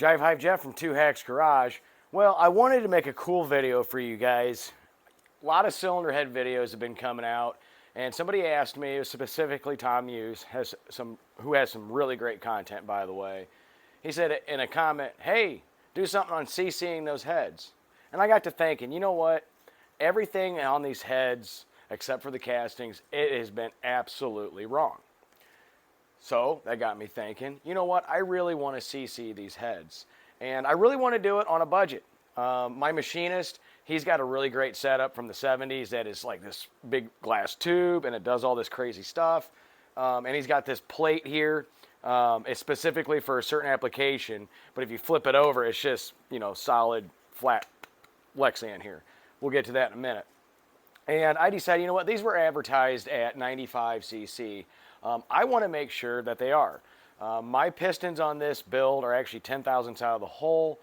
Jive Hive Jeff from Two Hacks Garage. Well, I wanted to make a cool video for you guys. A lot of cylinder head videos have been coming out, and somebody asked me, specifically Tom Hughes, who has some really great content, by the way. He said in a comment, hey, do something on CCing those heads. And I got to thinking, you know what? Everything on these heads, except for the castings, it has been absolutely wrong. So that got me thinking, you know what? I really want to CC these heads. And I really want to do it on a budget. My machinist, he's got a really great setup from the 70s that is like this big glass tube, and it does all this crazy stuff. And he's got this plate here. It's specifically for a certain application, but if you flip it over, it's just, solid, flat Lexan here. We'll get to that in a minute. And I decided, you know what, these were advertised at 95 cc. I want to make sure that they are. My pistons on this build are actually 10 thousandths out of the hole.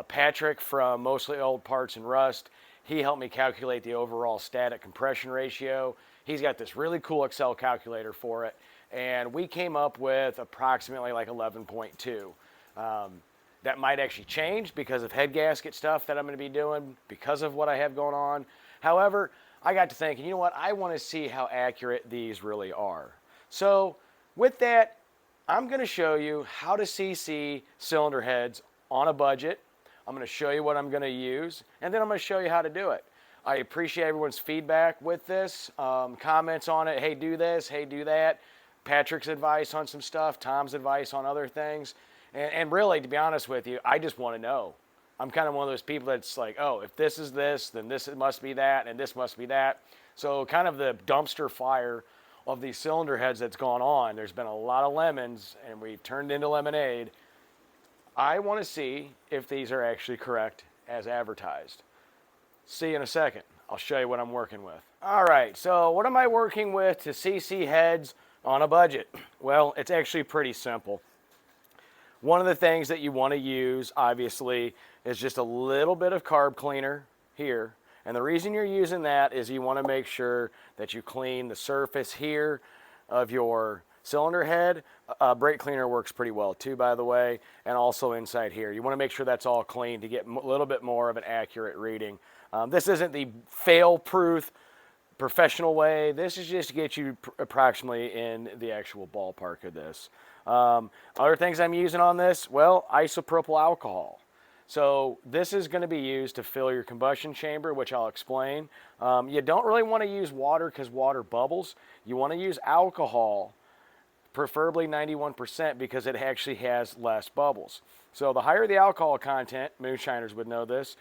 Patrick from Mostly Old Parts and Rust, he helped me calculate the overall static compression ratio. He's got this really cool Excel calculator for it, and we came up with approximately like 11.2. That might actually change because of head gasket stuff that I'm going to be doing because of what I have going on. However, I got to thinking, you know what, I want to see how accurate these really are. So with that, I'm going to show you how to CC cylinder heads on a budget. I'm going to show you what I'm going to use, and then I'm going to show you how to do it. I appreciate everyone's feedback with this, comments on it, hey, do this, hey, do that, Patrick's advice on some stuff, Tom's advice on other things. And really, to be honest with you, I just want to know. I'm kind of one of those people that's like, oh, if this is this, then this must be that, and this must be that. So kind of the dumpster fire of these cylinder heads that's gone on. There's been a lot of lemons, and we've turned into lemonade. I want to see if these are actually correct as advertised. See you in a second. I'll show you what I'm working with. All right, so what am I working with to CC heads on a budget? Well, it's actually pretty simple. One of the things that you want to use, obviously, is just a little bit of carb cleaner here. And the reason you're using that is you want to make sure that you clean the surface here of your cylinder head. Brake cleaner works pretty well too, by the way, and also inside here. You want to make sure that's all clean to get a little bit more of an accurate reading. This isn't the fail-proof professional way. This is just to get you approximately in the actual ballpark of this. Other things I'm using on this, well, isopropyl alcohol. So this is going to be used to fill your combustion chamber, which I'll explain. You don't really want to use water because water bubbles. You want to use alcohol, preferably 91%, because it actually has less bubbles. So the higher the alcohol content, moonshiners would know this,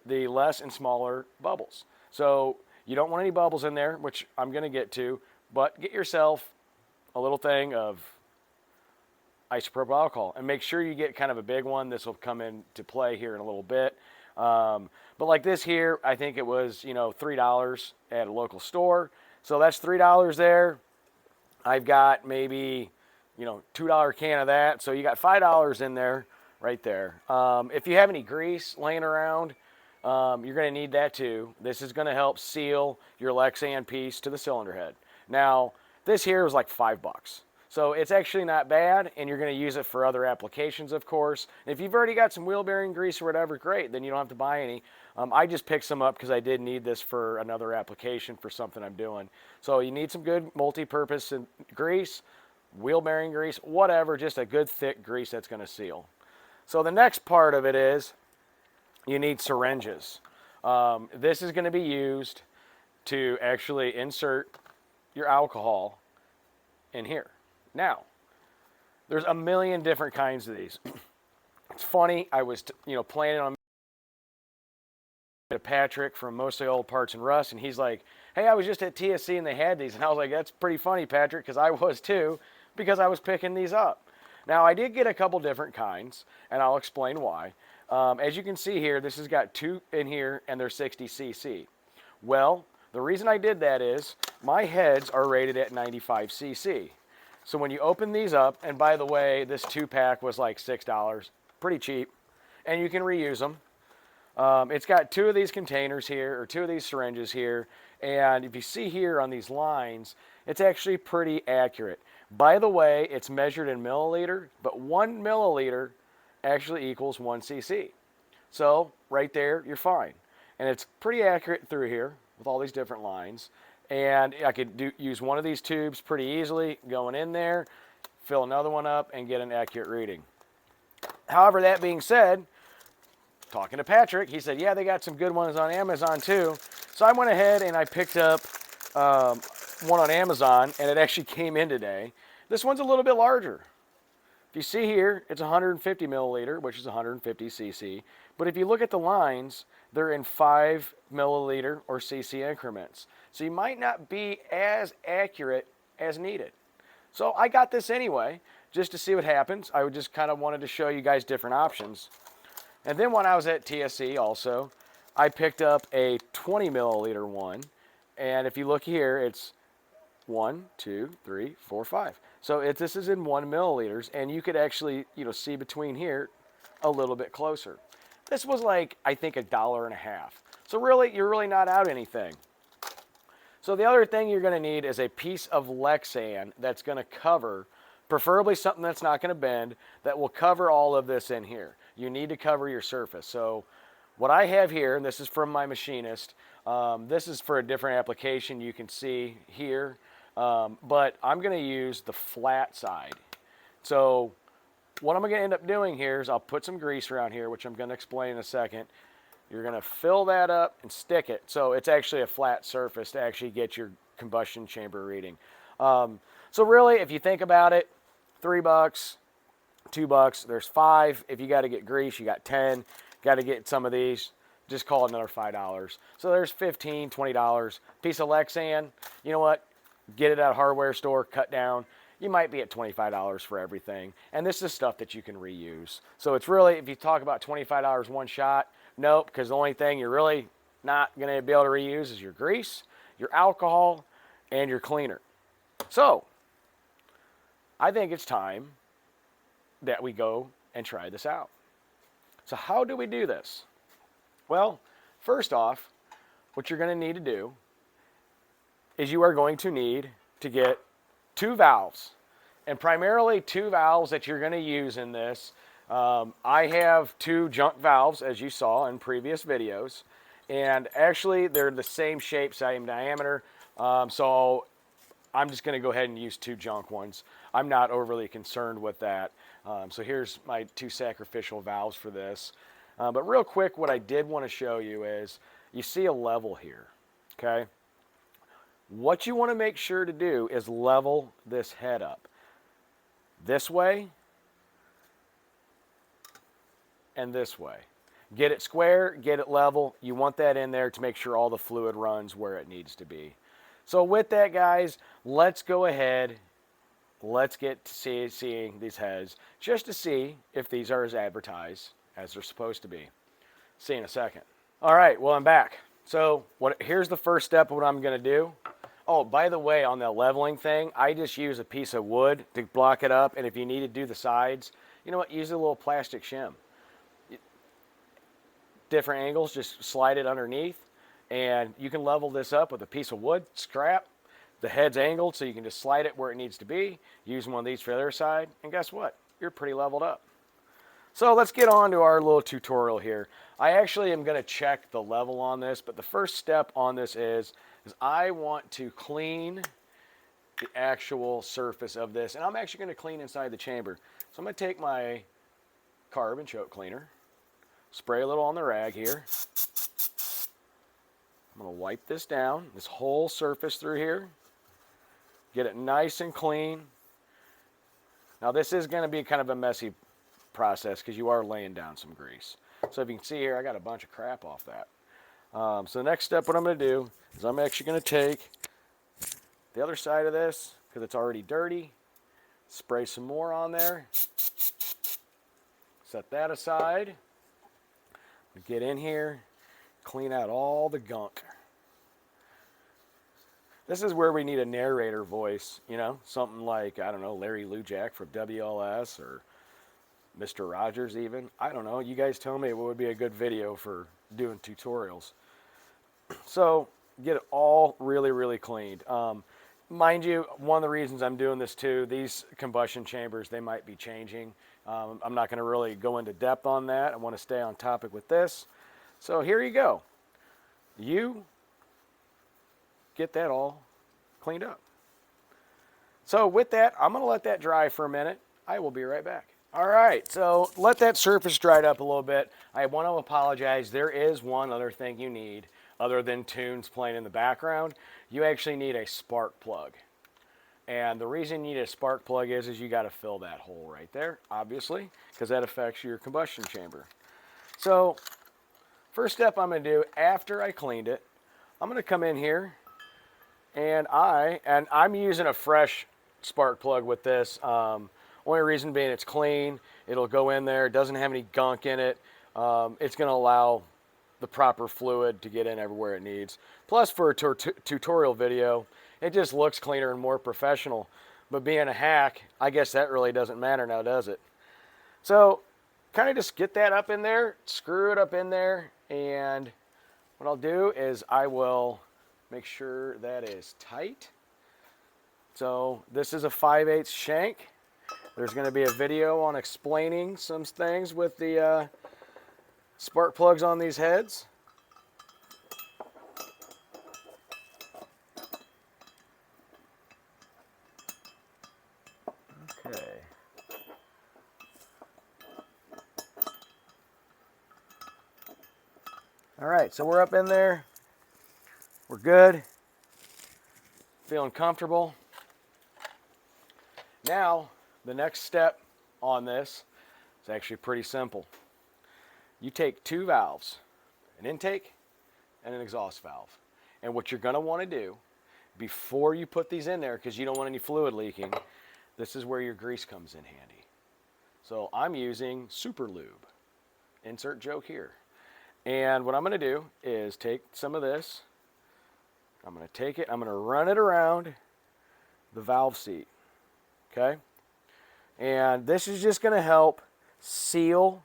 the less and smaller bubbles. So you don't want any bubbles in there, which I'm going to get to, but get yourself a little thing of isopropyl alcohol, and make sure you get kind of a big one. This will come into play here in a little bit. But like this here, I think it was, $3 at a local store. So that's $3 there. I've got maybe, $2 can of that. So you got $5 in there, right there. If you have any grease laying around, you're going to need that too. This is going to help seal your Lexan piece to the cylinder head. Now, this here was like $5. So it's actually not bad, and you're going to use it for other applications, of course. And if you've already got some wheel bearing grease or whatever, great, then you don't have to buy any. I just picked some up because I did need this for another application for something I'm doing. So you need some good multi-purpose grease, wheel bearing grease, whatever, just a good thick grease that's going to seal. So the next part of it is you need syringes. This is going to be used to actually insert your alcohol in here. Now, there's a million different kinds of these. It's funny, I was planning on Patrick from Mostly Old Parts and Rust, and he's like, hey, I was just at TSC and they had these. And I was like, that's pretty funny, Patrick, because I was too, because I was picking these up. Now, I did get a couple different kinds, and I'll explain why. As you can see here, this has got two in here, and they're 60 cc. Well, the reason I did that is my heads are rated at 95 cc. So when you open these up, and by the way, this 2-pack was like $6, pretty cheap, and you can reuse them. It's got two of these containers here, or two of these syringes here, and if you see here on these lines, it's actually pretty accurate. By the way, it's measured in milliliter, but 1 milliliter actually equals 1 cc. So right there, you're fine. And it's pretty accurate through here with all these different lines. And I could use one of these tubes pretty easily, going in there, fill another one up, and get an accurate reading. However, that being said, talking to Patrick, he said, yeah, they got some good ones on Amazon too. So I went ahead and I picked up one on Amazon, and it actually came in today. This one's a little bit larger. If you see here, it's 150 milliliter, which is 150 cc. But if you look at the lines, they're in 5 milliliter or cc increments. So you might not be as accurate as needed. So I got this anyway, just to see what happens. I just kind of wanted to show you guys different options. And then when I was at TSC also, I picked up a 20 milliliter one. And if you look here, it's 1, 2, 3, 4, 5. So this is in 1 milliliters, and you could actually, see between here a little bit closer. This was like, I think, $1.50. So really, you're really not out anything. So the other thing you're going to need is a piece of Lexan that's going to cover, preferably something that's not going to bend, that will cover all of this in here. You need to cover your surface. So what I have here, and this is from my machinist, this is for a different application you can see here, but I'm going to use the flat side. So what I'm going to end up doing here is I'll put some grease around here, which I'm going to explain in a second. You're going to fill that up and stick it. So it's actually a flat surface to actually get your combustion chamber reading. So really, if you think about it, $3, $2, there's 5. If you got to get grease, you got 10. Got to get some of these, just call it another $5. So there's $15, $20. Piece of Lexan, you know what? Get it at a hardware store, cut down. You might be at $25 for everything. And this is stuff that you can reuse. So it's really, if you talk about $25 one shot, nope, because the only thing you're really not going to be able to reuse is your grease, your alcohol, and your cleaner. So I think it's time that we go and try this out. So how do we do this? Well, first off, what you're going to need to do is you are going to need to get 2 valves, and primarily 2 valves that you're going to use in this. I have 2 junk valves, as you saw in previous videos, and actually they're the same shape, same diameter, so I'm just going to go ahead and use 2 junk ones. I'm not overly concerned with that. So here's my 2 sacrificial valves for this. But real quick, what I did want to show you is, you see a level here, okay? What you want to make sure to do is level this head up. This way and this way. Get it square, get it level. You want that in there to make sure all the fluid runs where it needs to be. So with that, guys, let's go ahead. Let's get to seeing these heads just to see if these are as advertised as they're supposed to be. See you in a second. All right, well, I'm back. So here's the first step of what I'm going to do. Oh, by the way, on the leveling thing, I just use a piece of wood to block it up, and if you need to do the sides, you know what, use a little plastic shim. Different angles, just slide it underneath, and you can level this up with a piece of wood, scrap. The head's angled, so you can just slide it where it needs to be, use one of these for the other side, and guess what? You're pretty leveled up. So let's get on to our little tutorial here. I actually am going to check the level on this, but the first step on this is I want to clean the actual surface of this, and I'm actually going to clean inside the chamber. So I'm going to take my carbon choke cleaner, spray a little on the rag here. I'm going to wipe this down, this whole surface through here, get it nice and clean. Now this is going to be kind of a messy process because you are laying down some grease. So if you can see here, I got a bunch of crap off that. So the next step, what I'm going to do is I'm actually going to take the other side of this, because it's already dirty, spray some more on there, set that aside, get in here, clean out all the gunk. This is where we need a narrator voice, you know, something like, I don't know, Larry Lujak from WLS or Mr. Rogers even. I don't know. You guys tell me what would be a good video for doing tutorials. So get it all really, really cleaned. mind you, one of the reasons I'm doing this too, these combustion chambers, they might be changing. I'm not going to really go into depth on that. I want to stay on topic with this. So here you go. You get that all cleaned up. So with that, I'm going to let that dry for a minute. I will be right back. All right, so let that surface dry up a little bit. I want to apologize. There is one other thing you need other than tunes playing in the background. You actually need a spark plug. And the reason you need a spark plug is you got to fill that hole right there, obviously, because that affects your combustion chamber. So first step I'm going to do after I cleaned it, I'm going to come in here and I'm using a fresh spark plug with this. Only reason being it's clean. It'll go in there. It doesn't have any gunk in it. It's going to allow the proper fluid to get in everywhere it needs. Plus, for a tutorial video, it just looks cleaner and more professional. But being a hack, I guess that really doesn't matter now, does it? So, kind of just get that up in there, screw it up in there, and what I'll do is I will make sure that is tight. So, this is a 5/8 shank. There's going to be a video on explaining some things with the spark plugs on these heads. Okay. All right, so we're up in there. We're good. Feeling comfortable. Now, the next step on this is actually pretty simple. You take two valves, an intake and an exhaust valve. And what you're going to want to do before you put these in there, because you don't want any fluid leaking, this is where your grease comes in handy. So I'm using Super Lube. Insert joke here. And what I'm going to do is take some of this. I'm going to take it, I'm going to run it around the valve seat. Okay? And this is just going to help seal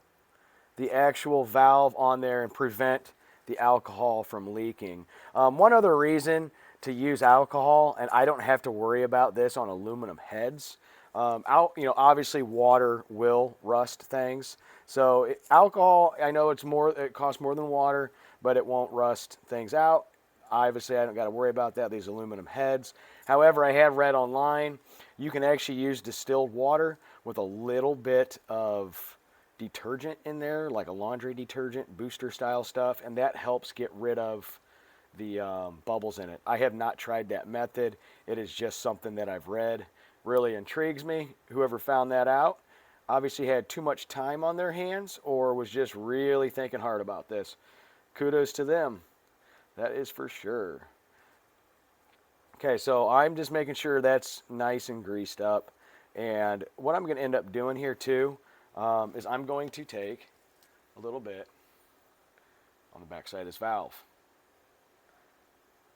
the actual valve on there and prevent the alcohol from leaking. One other reason to use alcohol, and I don't have to worry about this on aluminum heads. Obviously water will rust things. So alcohol, I know it costs more than water, but it won't rust things out. Obviously, I don't got to worry about that, these aluminum heads. However, I have read online, you can actually use distilled water with a little bit of detergent in there, like a laundry detergent, booster style stuff, and that helps get rid of the bubbles in it. I have not tried that method. It is just something that I've read. Really intrigues me. Whoever found that out obviously had too much time on their hands or was just really thinking hard about this. Kudos to them. That is for sure. Okay, so I'm just making sure that's nice and greased up. And what I'm going to end up doing here too is I'm going to take a little bit on the back side of this valve.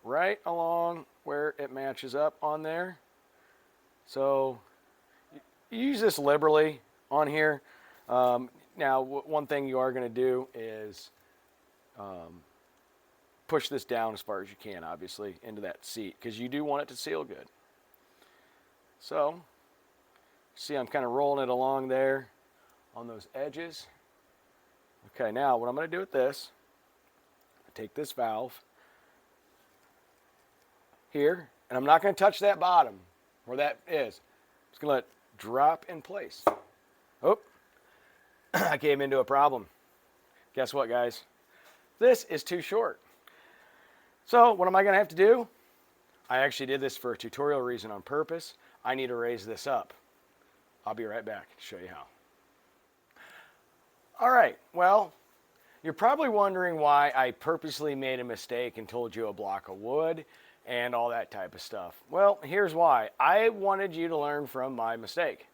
Right along where it matches up on there. So you use this liberally on here. Now, one thing you are going to do is push this down as far as you can, obviously, into that seat, because you do want it to seal good. So, see, I'm kind of rolling it along there on those edges. Okay, now what I'm going to do with this, I take this valve here, and I'm not going to touch that bottom where that is. I'm just going to let it drop in place. Oh, I came into a problem. Guess what, guys? This is too short. So what am I going to have to do? I actually did this for a tutorial reason on purpose. I need to raise this up. I'll be right back to show you how. All right, well, you're probably wondering why I purposely made a mistake and told you a block of wood and all that type of stuff. Well, here's why. I wanted you to learn from my mistake.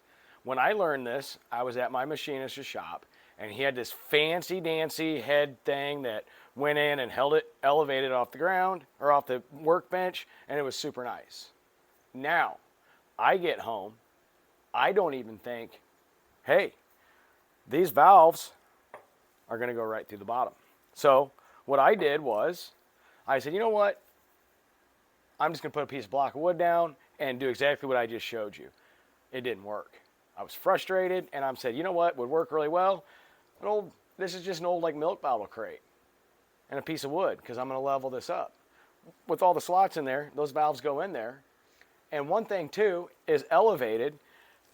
When I learned this, I was at my machinist's shop, and he had this fancy-dancy head thing that went in and held it elevated off the ground, or off the workbench, and it was super nice. Now, I get home, I don't even think, hey, these valves are going to go right through the bottom. So what I did was, I said, you know what? I'm just going to put a piece of block of wood down, and do exactly what I just showed you. It didn't work. I was frustrated, and I said, you know what would work really well? This is just an old like milk bottle crate and a piece of wood, because I'm going to level this up. With all the slots in there, those valves go in there. And one thing too is elevated.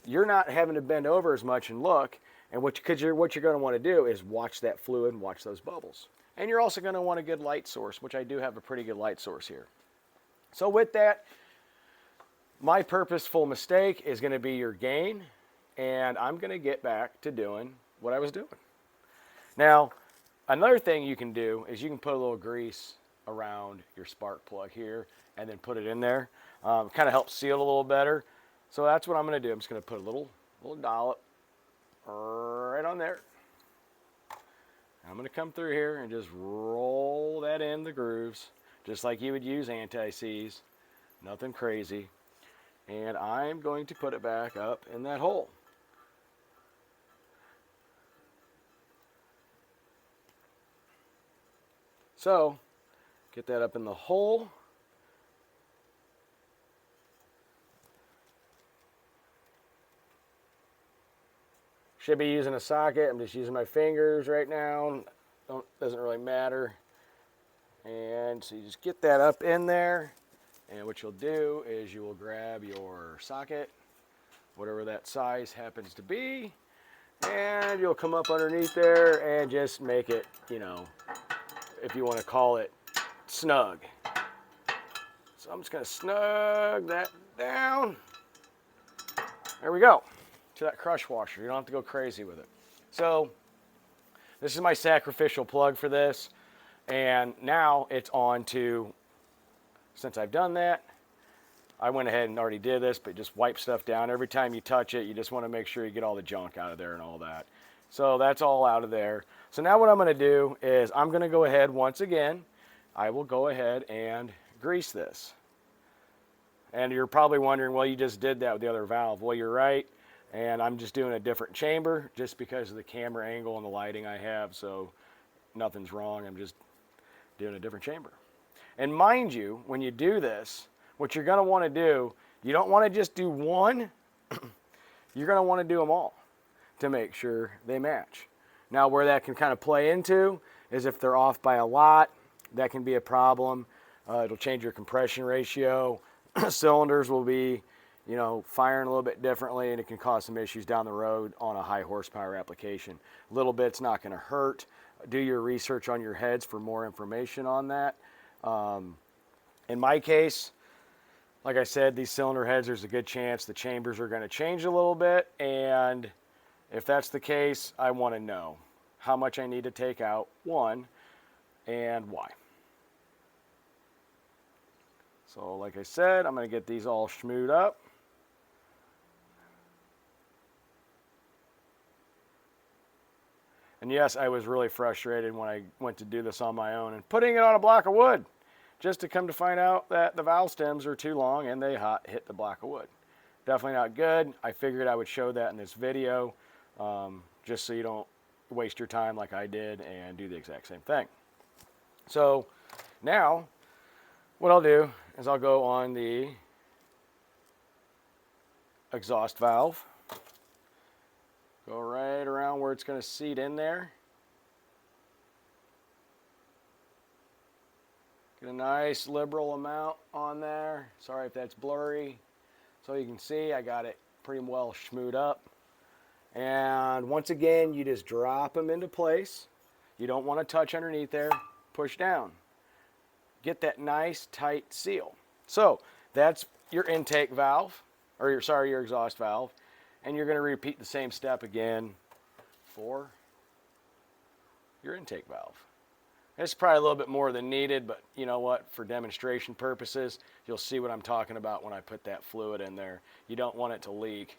You're not having to bend over as much and look. And what you're going to want to do is watch that fluid and watch those bubbles. And you're also going to want a good light source, which I do have a pretty good light source here. So with that, my purposeful mistake is going to be your gain, and I'm going to get back to doing what I was doing. Now, another thing you can do is you can put a little grease around your spark plug here and then put it in there. Kind of helps seal it a little better. So that's what I'm going to do. I'm just going to put a little dollop right on there. I'm going to come through here and just roll that in the grooves, just like you would use anti-seize. Nothing crazy. And I'm going to put it back up in that hole. So, get that up in the hole. Should be using a socket. I'm just using my fingers right now. Doesn't really matter. And so you just get that up in there. And what you'll do is you will grab your socket, whatever that size happens to be, and you'll come up underneath there and just make it, you know, if you want to call it, snug. So I'm just going to snug that down. There we go. To that crush washer. You don't have to go crazy with it. So this is my sacrificial plug for this. And now it's on to, since I've done that, I went ahead and already did this, but just wipe stuff down. Every time you touch it, you just want to make sure you get all the junk out of there and all that. So that's all out of there. So now what I'm going to do is I'm going to go ahead once again. I will go ahead and grease this. And you're probably wondering, well, you just did that with the other valve. Well, you're right. And I'm just doing a different chamber just because of the camera angle and the lighting I have. So nothing's wrong. I'm just doing a different chamber. And mind you, when you do this, what you're going to want to do, you don't want to just do one. You're going to want to do them all to make sure they match. Now, where that can kind of play into is if they're off by a lot, that can be a problem. It'll change your compression ratio. Cylinders will be, you know, firing a little bit differently, and it can cause some issues down the road on a high horsepower application. A little bit's not going to hurt. Do your research on your heads for more information on that. In my case, like I said, these cylinder heads, there's a good chance the chambers are going to change a little bit, and if that's the case, I want to know how much I need to take out, one, and why. So like I said, I'm going to get these all schmooed up. And yes, I was really frustrated when I went to do this on my own and putting it on a block of wood, just to come to find out that the valve stems are too long and they hit the block of wood. Definitely not good. I figured I would show that in this video, just so you don't waste your time like I did and do the exact same thing. So now what I'll do is I'll go on the exhaust valve. Go right around where it's going to seat in there. Get a nice liberal amount on there. Sorry if that's blurry. So you can see I got it pretty well schmooed up. And once again, you just drop them into place. You don't want to touch underneath there. Push down. Get that nice tight seal. So that's your intake valve, or your exhaust valve. And you're going to repeat the same step again for your intake valve. It's probably a little bit more than needed, but you know what? For demonstration purposes, you'll see what I'm talking about when I put that fluid in there. You don't want it to leak.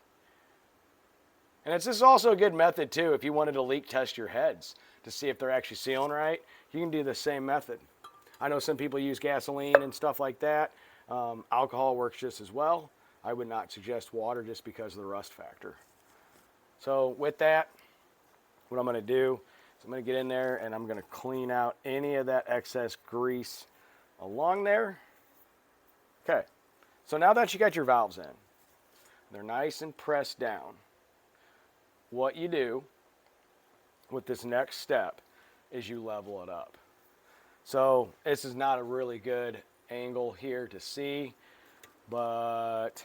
And this is also a good method too. If you wanted to leak test your heads to see if they're actually sealing right, you can do the same method. I know some people use gasoline and stuff like that. Alcohol works just as well. I would not suggest water just because of the rust factor. So with that, what I'm going to do is I'm going to get in there and I'm going to clean out any of that excess grease along there. Okay, So now that you got your valves in, they're nice and pressed down. What you do with this next step is you level it up. So this is not a really good angle here to see, but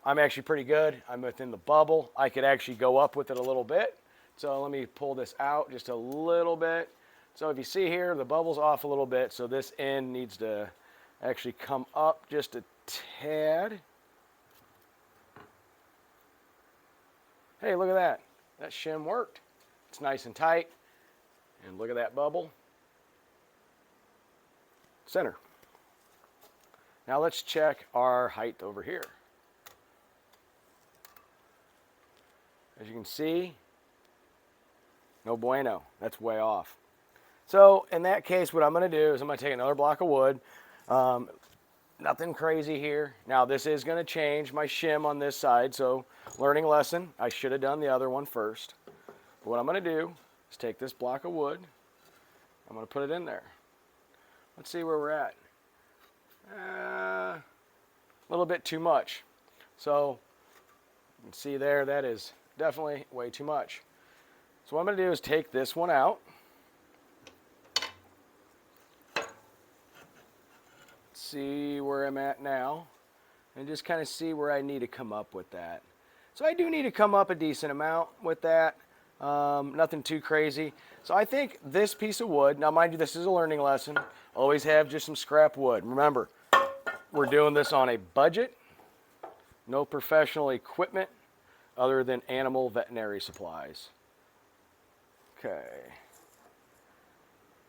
I'm actually pretty good. I'm within the bubble. I could actually go up with it a little bit. So let me pull this out just a little bit. So if you see here, the bubble's off a little bit, so this end needs to actually come up just a tad. Hey, look at that. That shim worked. It's nice and tight. And look at that bubble. Center. Now let's check our height over here. As you can see, no bueno. That's way off. So in that case, what I'm going to do is I'm going to take another block of wood. Nothing crazy here. Now this is going to change my shim on this side, so learning lesson. I should have done the other one first. But what I'm going to do is take this block of wood. I'm going to put it in there. Let's see where we're at. A little bit too much. So you can see there, that is definitely way too much. So what I'm going to do is take this one out. See where I'm at now, and just kind of see where I need to come up with that. So I do need to come up a decent amount with that. Nothing too crazy. So I think this piece of wood, now mind you, this is a learning lesson. Always have just some scrap wood. Remember, we're doing this on a budget. No professional equipment other than animal veterinary supplies. Okay.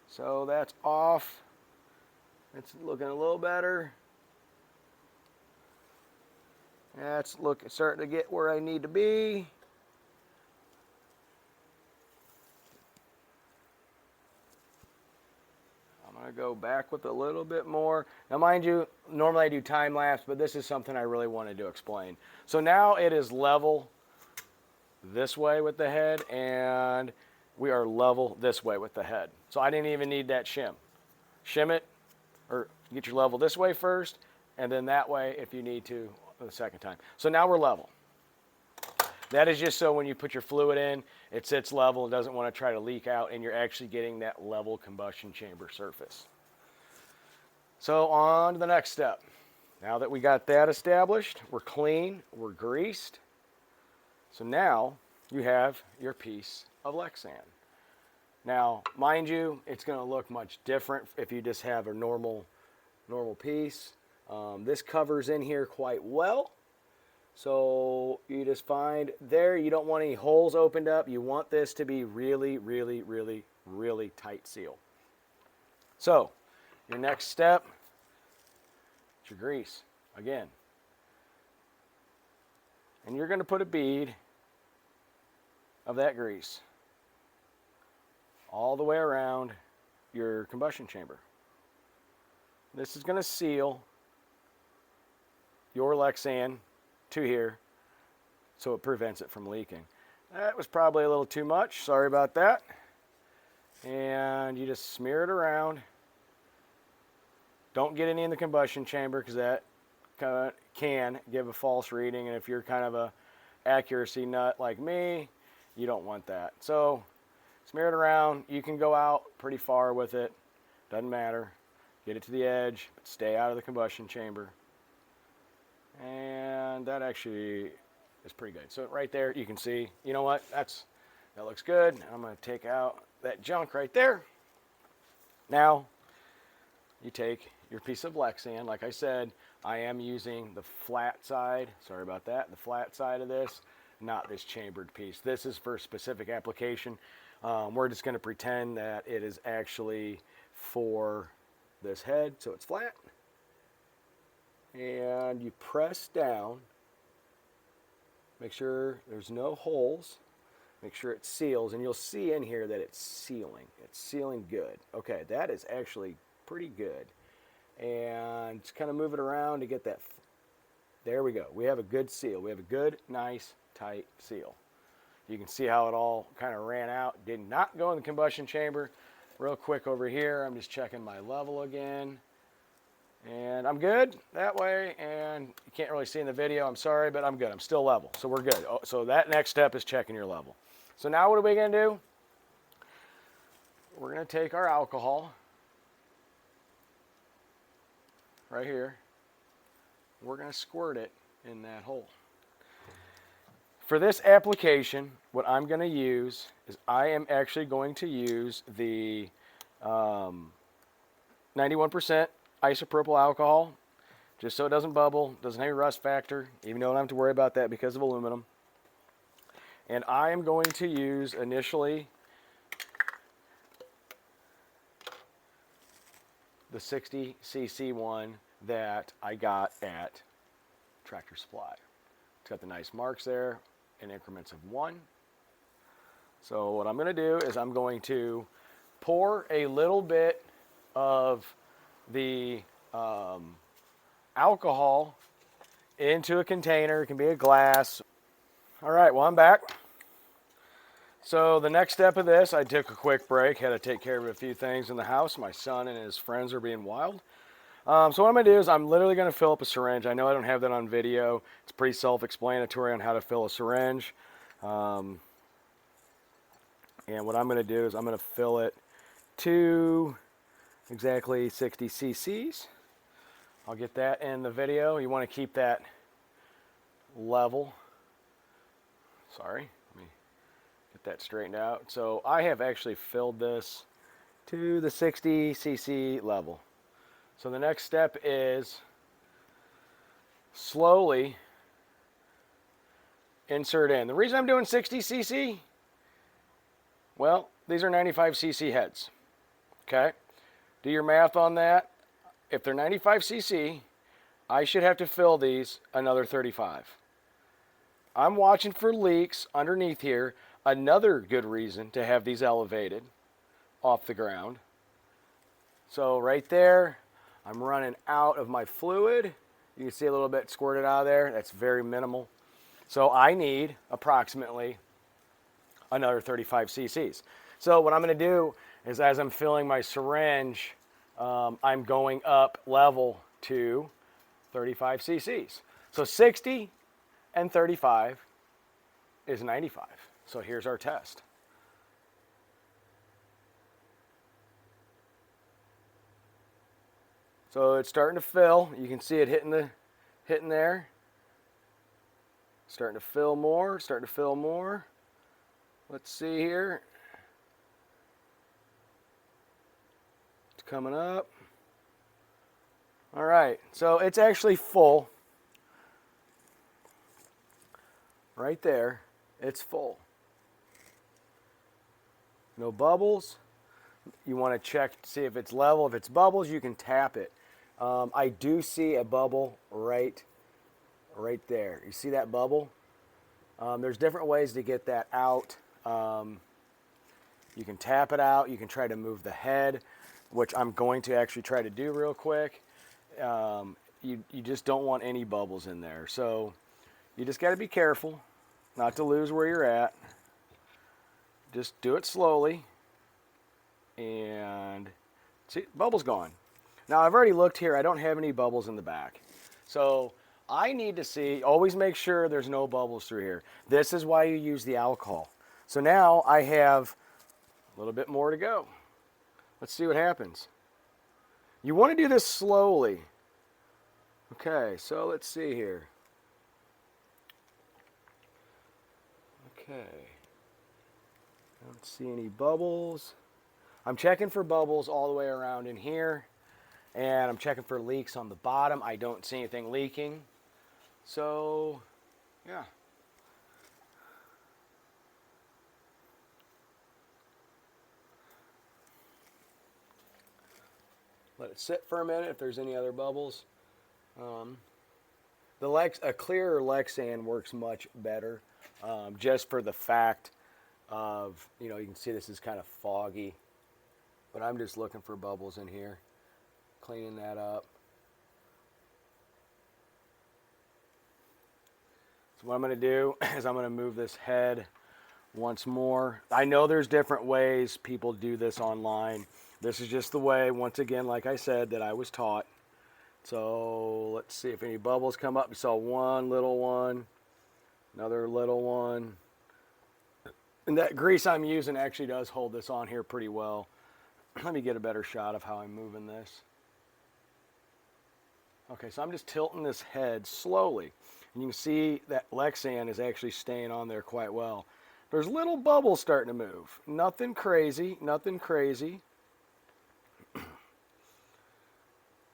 So that's off. It's looking a little better. That's starting to get where I need to be. I'm going to go back with a little bit more. Now mind you, normally I do time lapse, but this is something I really wanted to explain. So now it is level this way with the head, and we are level this way with the head. So I didn't even need that shim. Shim it, or get your level this way first, and then that way if you need to the second time. So now we're level. That is just so when you put your fluid in, it sits level and doesn't want to try to leak out, and you're actually getting that level combustion chamber surface. So on to the next step. Now that we got that established, we're clean, we're greased. So now you have your piece of Lexan. Now, mind you, it's going to look much different if you just have a normal piece. This covers in here quite well. So you just find there, you don't want any holes opened up. You want this to be really, really, really, really tight seal. So your next step is your grease again. And you're going to put a bead of that grease all the way around your combustion chamber. This is going to seal your Lexan to here so it prevents it from leaking. That was probably a little too much. Sorry about that. And you just smear it around. Don't get any in the combustion chamber because that can give a false reading, and if you're kind of a accuracy nut like me, you don't want that. So smear it around. You can go out pretty far with it. Doesn't matter. Get it to the edge, but stay out of the combustion chamber. And that actually is pretty good. So right there, you can see, you know what? That looks good. I'm going to take out that junk right there. Now, you take your piece of Lexan. Like I said, I am using the flat side. Sorry about that. The flat side of this, not this chambered piece. This is for a specific application. We're just going to pretend that it is actually for this head, so it's flat. And you press down. Make sure there's no holes. Make sure it seals, and you'll see in here that it's sealing. It's sealing good. Okay, that is actually pretty good. And just kind of move it around to get that. There we go. We have a good seal. We have a good, nice, tight seal. You can see how it all kind of ran out. Did not go in the combustion chamber. Real quick over here, I'm just checking my level again. And I'm good that way, and you can't really see in the video, I'm sorry, but I'm good. I'm still level, so we're good. So that next step is checking your level. So now what are we gonna do? We're gonna take our alcohol right here. We're gonna squirt it in that hole. For this application, what I'm gonna use is I am actually going to use the 91% isopropyl alcohol, just so it doesn't bubble, doesn't have a rust factor, even though I don't have to worry about that because of aluminum. And I am going to use initially the 60cc one that I got at Tractor Supply. It's got the nice marks there in increments of 1. So what I'm going to do is I'm going to pour a little bit of the alcohol into a container. It can be a glass. All right, well, I'm back. So the next step of this, I took a quick break, had to take care of a few things in the house. My son and his friends are being wild. So what I'm going to do is I'm literally going to fill up a syringe. I know I don't have that on video. It's pretty self-explanatory on how to fill a syringe. And what I'm going to do is I'm going to fill it to exactly 60 cc's. I'll get that in the video. You want to keep that level. Sorry, let me get that straightened out. So I have actually filled this to the 60 cc level. So the next step is slowly insert in. The reason I'm doing 60 cc, well, these are 95 cc heads. Okay? Do your math on that. If they're 95 cc, I should have to fill these another 35. I'm watching for leaks underneath here. Another good reason to have these elevated off the ground. So right there, I'm running out of my fluid. You can see a little bit squirted out of there. That's very minimal. So I need approximately another 35 cc's. So what I'm going to do is as I'm filling my syringe, I'm going up level to 35 cc's. So 60 and 35 is 95. So here's our test. So it's starting to fill. You can see it hitting there. Starting to fill more, starting to fill more. Let's see here. It's coming up. All right, so it's actually full. Right there, it's full. No bubbles. You want to check to see if it's level. If it's bubbles, you can tap it. I do see a bubble right there. You see that bubble? There's different ways to get that out. You can tap it out. You can try to move the head, which I'm going to actually try to do real quick. You just don't want any bubbles in there. So you just got to be careful not to lose where you're at. Just do it slowly. And see, bubbles gone. Now I've already looked here. I don't have any bubbles in the back. So I need to see, always make sure there's no bubbles through here. This is why you use the alcohol. So now I have a little bit more to go. Let's see what happens. You want to do this slowly. Okay, so let's see here. Okay. I don't see any bubbles. I'm checking for bubbles all the way around in here. And I'm checking for leaks on the bottom. I don't see anything leaking. So, yeah. Let it sit for a minute if there's any other bubbles. A clearer Lexan works much better, just for the fact of, you can see this is kind of foggy, but I'm just looking for bubbles in here, cleaning that up. So what I'm going to do is I'm going to move this head once more. I know there's different ways people do this online. This is just the way, once again, like I said, that I was taught. So let's see if any bubbles come up. You saw one little one, another little one. And that grease I'm using actually does hold this on here pretty well. Let me get a better shot of how I'm moving this. Okay, so I'm just tilting this head slowly. And you can see that Lexan is actually staying on there quite well. There's little bubbles starting to move. Nothing crazy, nothing crazy.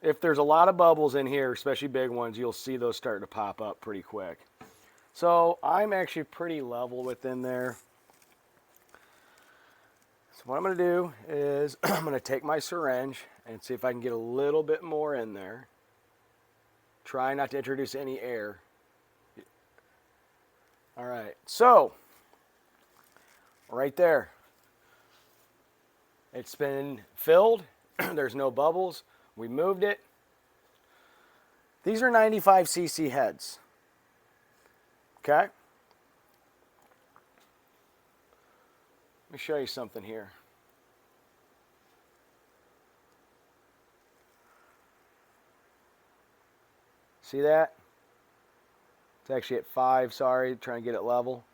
If there's a lot of bubbles in here, especially big ones, you'll see those starting to pop up pretty quick. So I'm actually pretty level within there. So what I'm going to do is I'm going to take my syringe and see if I can get a little bit more in there. Try not to introduce any air. All right, so right there. It's been filled. There's no bubbles. We moved it. These are 95 cc heads. Okay? Let me show you something here. See that? It's actually at 5, sorry, trying to get it level.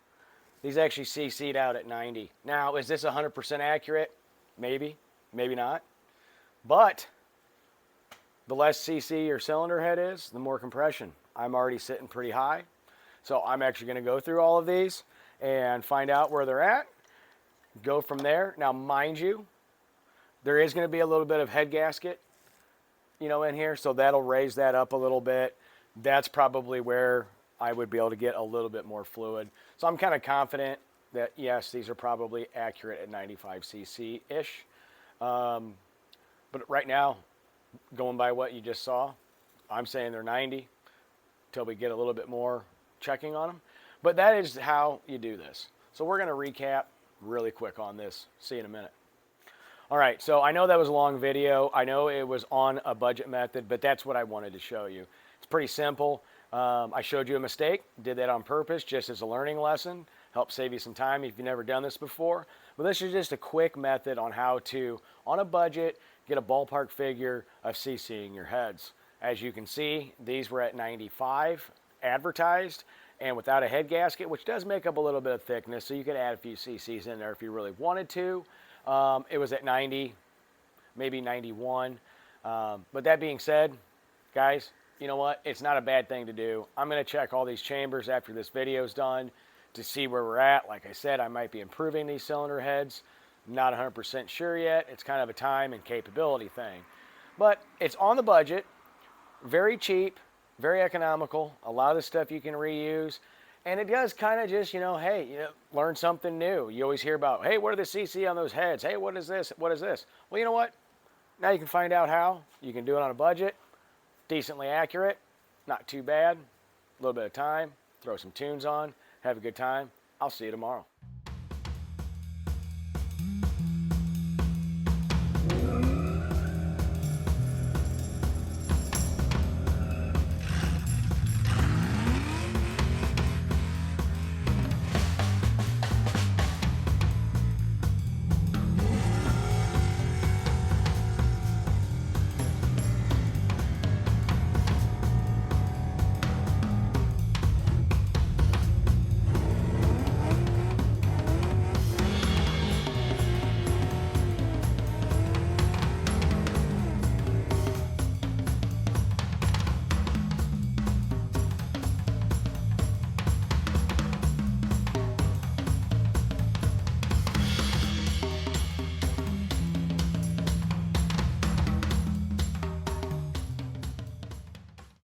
These actually CC'd out at 90. Now, is this 100% accurate? Maybe, maybe not. But the less CC your cylinder head is, the more compression. I'm already sitting pretty high. So I'm actually going to go through all of these and find out where they're at. Go from there. Now, mind you, there is going to be a little bit of head gasket, in here. So that'll raise that up a little bit. That's probably where I would be able to get a little bit more fluid. So I'm kind of confident that, yes, these are probably accurate at 95 cc-ish. But right now, going by what you just saw, I'm saying they're 90 until we get a little bit more checking on them. But that is how you do this. So we're going to recap really quick on this. See you in a minute. All right, so I know that was a long video. I know it was on a budget method, but that's what I wanted to show you. It's pretty simple. I showed you a mistake, did that on purpose just as a learning lesson, help save you some time if you've never done this before. But this is just a quick method on how to, on a budget, get a ballpark figure of CCing your heads. As you can see, these were at 95 advertised and without a head gasket, which does make up a little bit of thickness, so you could add a few CCs in there if you really wanted to. It was at 90, maybe 91. But that being said, guys, you know what? It's not a bad thing to do. I'm going to check all these chambers after this video is done to see where we're at. Like I said, I might be improving these cylinder heads. Not 100% sure yet. It's kind of a time and capability thing. But it's on the budget, very cheap, very economical. A lot of the stuff you can reuse. And it does kind of just, hey, learn something new. You always hear about, hey, what are the CC on those heads? Hey, what is this? What is this? Well, you know what? Now you can find out how. You can do it on a budget. Decently accurate, not too bad, a little bit of time, throw some tunes on, have a good time. I'll see you tomorrow.